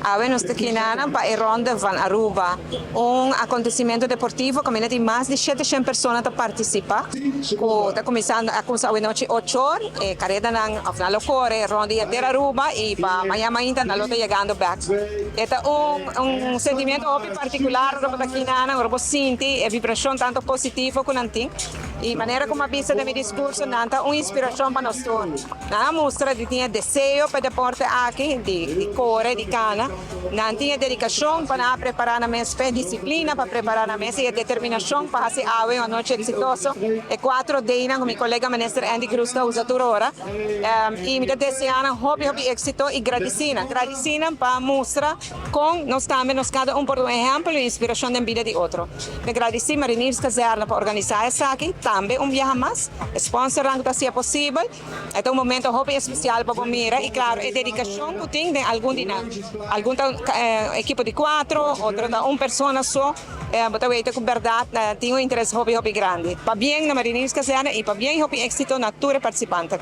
Nos tequinanan pa e ronda van Aruba. Acontecimento deportivo que tem mais de 700 pessoas que participam. Está começando a noite 8 horas, carrera na final core, ronda até Aruba e para amanhã ainda na luta chegando back. É sentimento particular para tequinanan, para sentir a vibração tanto positiva como antigo. E maneira como a vista do meu discurso, nanta uma inspiração para nós todos. Na mostra de tinha desejo para deporte aqui, de core, de cana. Não tinha dedicação para preparar a mesa, disciplina para preparar a mesa e determinação para fazer uma noite exitosa. E 4 dias, com meu colega ministro Andy Cruz, da usatura hora. E me desejando hobby êxito e gratidão. Gratidão para mostrar com nós também, nós cada por um exemplo e inspiração na vida de outro. Me agradeço Marineiros Caserna para organizar essa aqui. Também viaje mais, sponsorando se é possível. É momento hobby especial para mira e claro, é dedicação que tem de algum equipe de 4, outra de uma pessoa só. Mas com verdade, tem um interesse hobby grande. Para bem na Marineiros Caserna e para bem hobby êxito na tour participante.